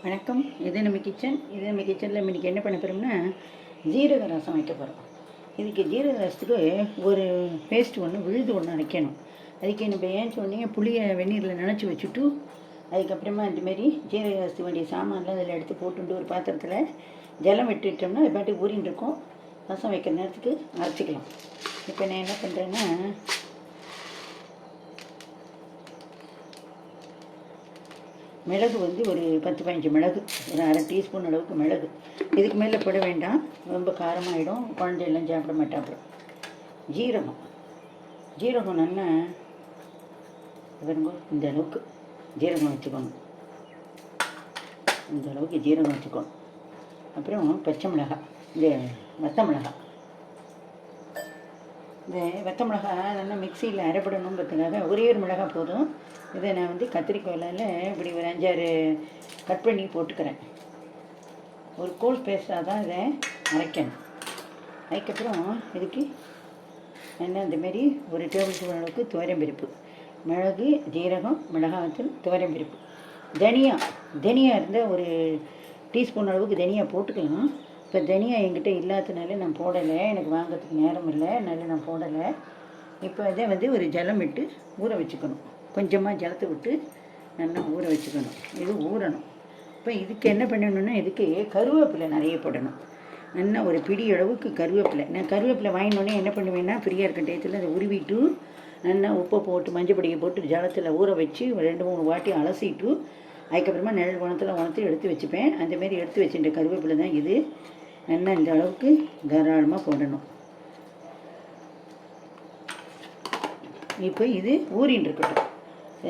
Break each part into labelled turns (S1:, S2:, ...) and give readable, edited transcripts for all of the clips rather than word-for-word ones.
S1: வணக்கம். இது நம்ம கிச்சனில் இன்றைக்கி என்ன பண்ண போகிறோம்னா ஜீரக ரசம் வைக்க போகிறோம். இதுக்கு ஜீரக ரசத்துக்கு ஒரு பேஸ்ட் விழுது ஒன்று அரைக்கணும். அதுக்கு நம்ம ஏன் சொன்னீங்க, புளியை வெந்நீரில் நினச்சி வச்சுட்டு அதுக்கப்புறமா இந்தமாரி ஜீரக ரசத்துக்கு வேண்டிய சாமான்லாம் அதில் எடுத்து போட்டுட்டு ஒரு பாத்திரத்தில் ஜலம் விட்டுட்டோம்னா அது பாட்டுக்கு ஊறின்னு இருக்கும். ரசம் வைக்கிற நேரத்துக்கு அரைச்சிக்கலாம். இப்போ நான் என்ன பண்ணுறேன்னா, மிளகு ஒரு 10-15 மிளகு, ஒரு அரை டீஸ்பூன் அளவுக்கு மிளகு. இதுக்கு மேலே போட வேண்டாம், ரொம்ப காரமாகிடும், குழந்தையெல்லாம் சாப்பிட மாட்டாப்புல. ஜீரகம் நல்லா இந்த அளவுக்கு ஜீரகம் வச்சுக்கணும். இந்த அளவுக்கு ஜீரகம் வச்சுக்கணும். அப்புறம் பச்சை மிளகாய், இந்த வத்த மிளகாய். இந்த வத்த மிளகாய் நல்லா மிக்சியில் அரைப்படணுங்கிறதுக்காக ஒரே ஒரு மிளகாய் போதும். இதை நான் கத்திரிக்கோலால் இப்படி ஒரு 5-6 கட் பண்ணி போட்டுக்கிறேன். ஒரு கோல் பேஸ்டாக தான் இதை அரைக்கணும். அதுக்கப்புறம் இதுக்கு என்ன இந்தமாரி ஒரு டேபிள் ஸ்பூன் அளவுக்கு துவரம்பருப்பு, மிளகு, ஜீரகம், மிளகாய்த்தூள், துவரம்பருப்பு, தனியா இருந்தால் ஒரு டீஸ்பூன் அளவுக்கு தனியா போட்டுக்கலாம். இப்போ தனியா என்கிட்ட இல்லாததுனால நான் போடலை, எனக்கு வாங்கிறதுக்கு நேரம் இல்லை, அதனால நான் போடலை. இப்போ இதை ஒரு ஜலம் விட்டு ஊற வச்சுக்கணும். கொஞ்சமாக ஜலத்தை விட்டு நல்லா ஊற வச்சுக்கணும். இது ஊறணும். இப்போ இதுக்கு என்ன பண்ணணுன்னா, இதுக்கு கருவேப்பிலை நிறைய போடணும். நல்லா ஒரு பிடி அளவுக்கு கருவேப்பிலை. நான் கருவேப்பிலை வாங்கினோடனே என்ன பண்ணுவேன்னா, ஃப்ரீயாக இருக்க டயத்தில் அதை உருவிட்டு நல்லா உப்பை போட்டு மஞ்சள் பொடியை போட்டு ஜலத்தில் ஊற வச்சு 2-3 வாட்டி அலசிட்டு அதுக்கப்புறமா நிழல் உணர்த்து எடுத்து வச்சுப்பேன். அந்தமாரி எடுத்து வச்சுட்ட கருவேப்பிலை தான் இது. நல்லா இந்த அளவுக்கு தாராளமாக போடணும். இப்போ இது ஊறின்னு இருக்கட்டும்,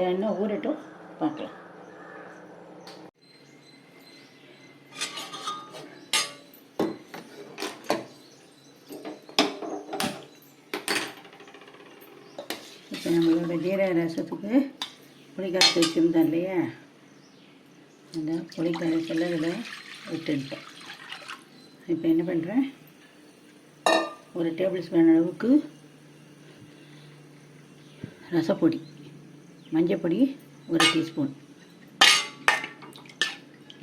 S1: என்ன ஊறட்டும், பார்க்கலாம். இப்போ நம்மளோட ஜீரக ரசத்துக்கு புளிக்காய்ச்சி வச்சுருந்தோம் இல்லையா, அந்த புளிக்காய்ச்சல் இதில் விட்டுட்டேன். இப்போ என்ன பண்ணுறேன், ஒரு டேபிள் ஸ்பூன் அளவுக்கு ரசப்பொடி, மஞ்சள் பொடி ஒரு டீஸ்பூன்,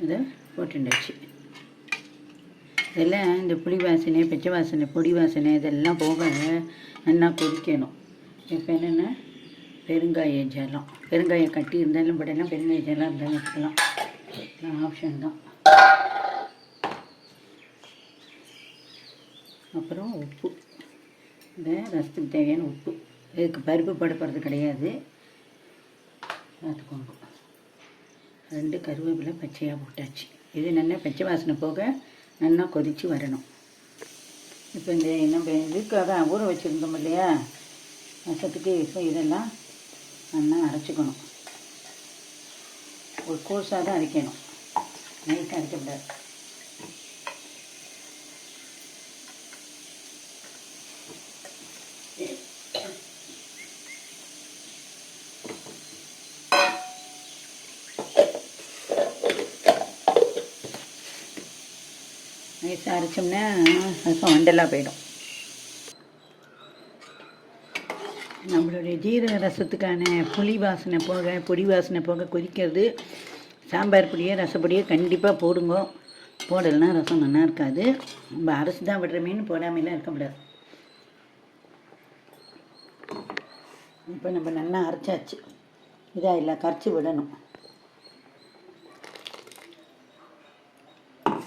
S1: இதை போட்டுண்டாச்சு. இதெல்லாம் இந்த புளி வாசனை, பச்சை வாசனை, பொடி வாசனை இதெல்லாம் போக நல்லா கொதிக்கணும். இப்போ என்னென்னா பெருங்காய ஜலம், பெருங்காயம் கட்டி இருந்தாலும் போடலாம், பெருங்காய ஜலம் இருந்தாலும் வச்சுக்கலாம், ஆப்ஷன் தான். அப்புறம் உப்பு, இந்த ரசத்துக்கு தேவையான உப்பு. இதுக்கு பருப்பு போட போகிறது கிடையாது, பார்த்துக்கோங்க. 2 கருவேப்பிலை பச்சையாக போட்டாச்சு. இது நல்லா பச்சை வாசனை போக நல்லா கொதித்து வரணும். இப்போ இந்த நம்ம இதுக்காக ஊற வச்சுருந்தோம் இல்லையா ரசத்துக்கு, இப்போ இதெல்லாம் நல்லா அரைச்சிக்கணும். ஒரு கோர்ஸாக தான் அரைக்கணும், நைட்டாக அரைக்கக்கூடாது. நைஸாக அரைச்சோம்னா ரசம் வண்டலாக போயிடும். நம்மளுடைய ஜீரக ரசத்துக்கான புளி வாசனை போக, பொடி வாசனை போக கொதிக்கிறது. சாம்பார் பொடியோ ரசப்பொடியோ கண்டிப்பாக போடுங்க, போடலைன்னா ரசம் நல்லா இருக்காது. நம்ம அரைச்சி தான் விடுற மீன் போடாமலாம் இருக்க முடியாது. இப்போ நம்ம நல்லா அரைச்சாச்சு. இதாக இல்லை, கரைச்சி விடணும்.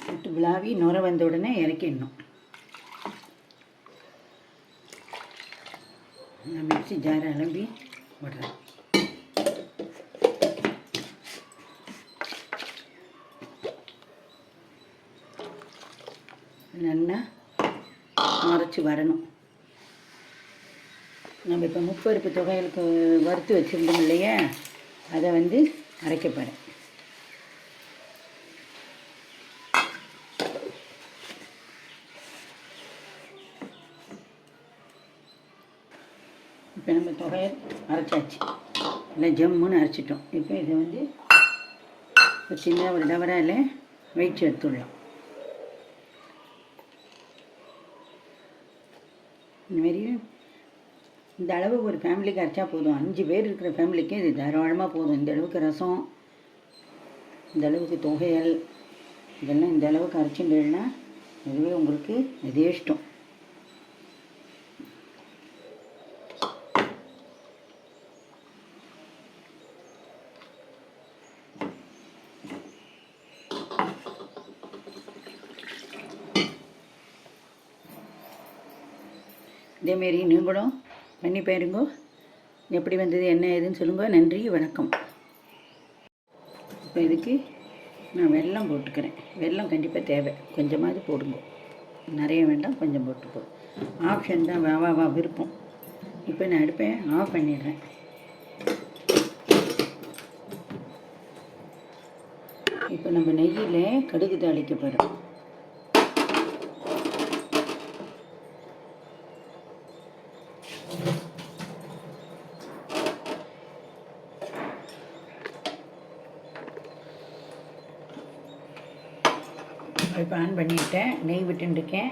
S1: விட்டு விளாவி நுர வந்த உடனே இறக்கிடணும். நான் மிக்ஸி ஜாரை அலம்பி விடுறேன். நல்லா அரைச்சி வரணும். நம்ம இப்போ முப்பருப்பு தொகைகளுக்கு வறுத்து வச்சுருந்தோம் இல்லையா, அதை அரைக்க போகிறேன். இப்போ நம்ம தொகையல் அரைச்சாச்சு, இல்லை ஜம்முன்னு அரைச்சிட்டோம். இப்போ இதை ஒரு சின்ன ஒரு டவரால் வெயிட் எடுத்துடலாம். இந்தமாரி இந்த அளவு ஒரு ஃபேமிலிக்கு அரைச்சா போதும். 5 பேர் இருக்கிற ஃபேமிலிக்கு இது தாராளமாக போதும். இந்த அளவுக்கு ரசம் இந்த அளவுக்கு தொகையல் இதெல்லாம் இந்த அளவுக்கு அரைச்சிங்கன்னா அதுவே உங்களுக்கு எதேஷ்டம். இதேமாரி நீங்களும் பண்ணி பாருங்க. எப்படி வந்தது என்ன ஏதுன்னு சொல்லுங்கள். நன்றி, வணக்கம். இப்போ இதுக்கு நான் வெல்லம் போட்டுக்கிறேன். வெல்லம் கண்டிப்பாக தேவை, கொஞ்சமாவது போடுங்க. நிறைய வேண்டாம், கொஞ்சம் போட்டுப்போம். ஆப்ஷன் தான், வா விருப்பம். இப்போ நான் அடுப்பை ஆஃப் பண்ணிடுறேன். இப்போ நம்ம நெய்யில் கடுகு தாளிக்க போகிறோம். இப்போ ஆன் பண்ணிவிட்டேன், நெய் விட்டுருக்கேன்.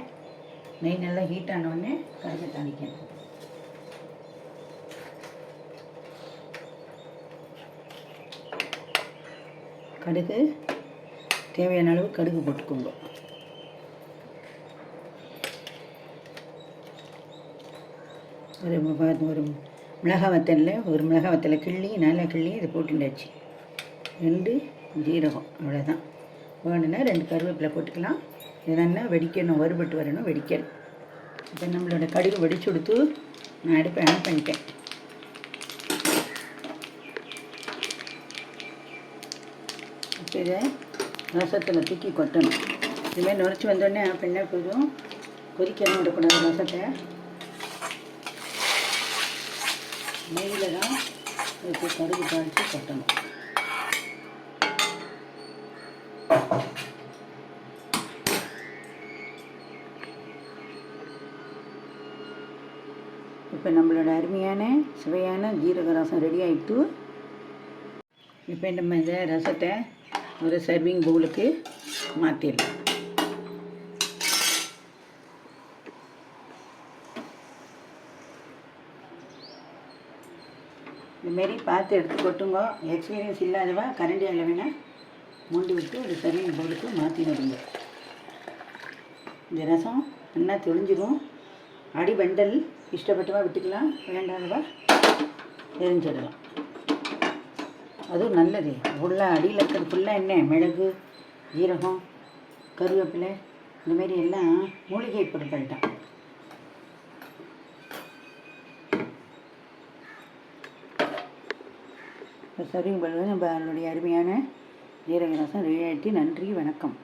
S1: நெய் நல்லா ஹீட் ஆனவுடனே கடுகு தாளிக்கணும். கடுகு தேவையான அளவு கடுகு போட்டுக்கோங்க. ஒரு மிளகாய் வத்தலை கிள்ளி நல்லா கிள்ளி இதை போட்டுண்டாச்சு. 2 ஜீரகம், அவ்வளோதான். வேணுன்னா 2 கருவேப்பிலை போட்டுக்கலாம். இதென்னா வெடிக்கணும், வறுபட்டு வரணும், வெடிக்கணும். இப்போ நம்மளோட கடுகு வெடிச்சு கொடுத்து நான் அடுப்பை ஆன் பண்ணிட்டேன். இப்போ இதை ரசத்தில் தூக்கி கொட்டணும். இதுமாதிரி நுரைச்சி வந்தோடனே ஆஃப் பண்ணால் போதும். கொதிக்கலாம் விடக்கூடாது. ரசத்தை நெய்யில் தான் இப்போ கடுகு தாளித்து கொட்டணும். இப்போ நம்மளோட அருமையான சுவையான ஜீரக ரசம் ரெடி ஆகிட்டு. இப்போ நம்ம இந்த ரசத்தை ஒரு சர்விங் பவுலுக்கு மாற்றிடலாம். இதுமாரி பார்த்து எடுத்து கொட்டுங்க. எக்ஸ்பீரியன்ஸ் இல்லாதவா கரண்டியால் வேணால் மூடி விட்டு ஒரு சர்விங் பவுலுக்கு மாற்றி விடுங்க. இந்த ரசம் நல்லா தெளிஞ்சிடும். அடி வண்டல் இஷ்டப்பட்டவா விட்டுக்கலாம், வேண்டாதவா எரிஞ்சிடலாம். அதுவும் நல்லது. உள்ள அடியில் இருக்கிறது ஃபுல்லாக என்ன, மிளகு, ஜீரகம், கருவேப்பிலை, இந்தமாரி எல்லாம் மூலிகை பொருட்கள் தான். இப்போ சர்விங் பண்ணுறது நம்ம அதனுடைய அருமையான ஜீரக ரசம் ரெடி ஆகிட்டு. நன்றி, வணக்கம்.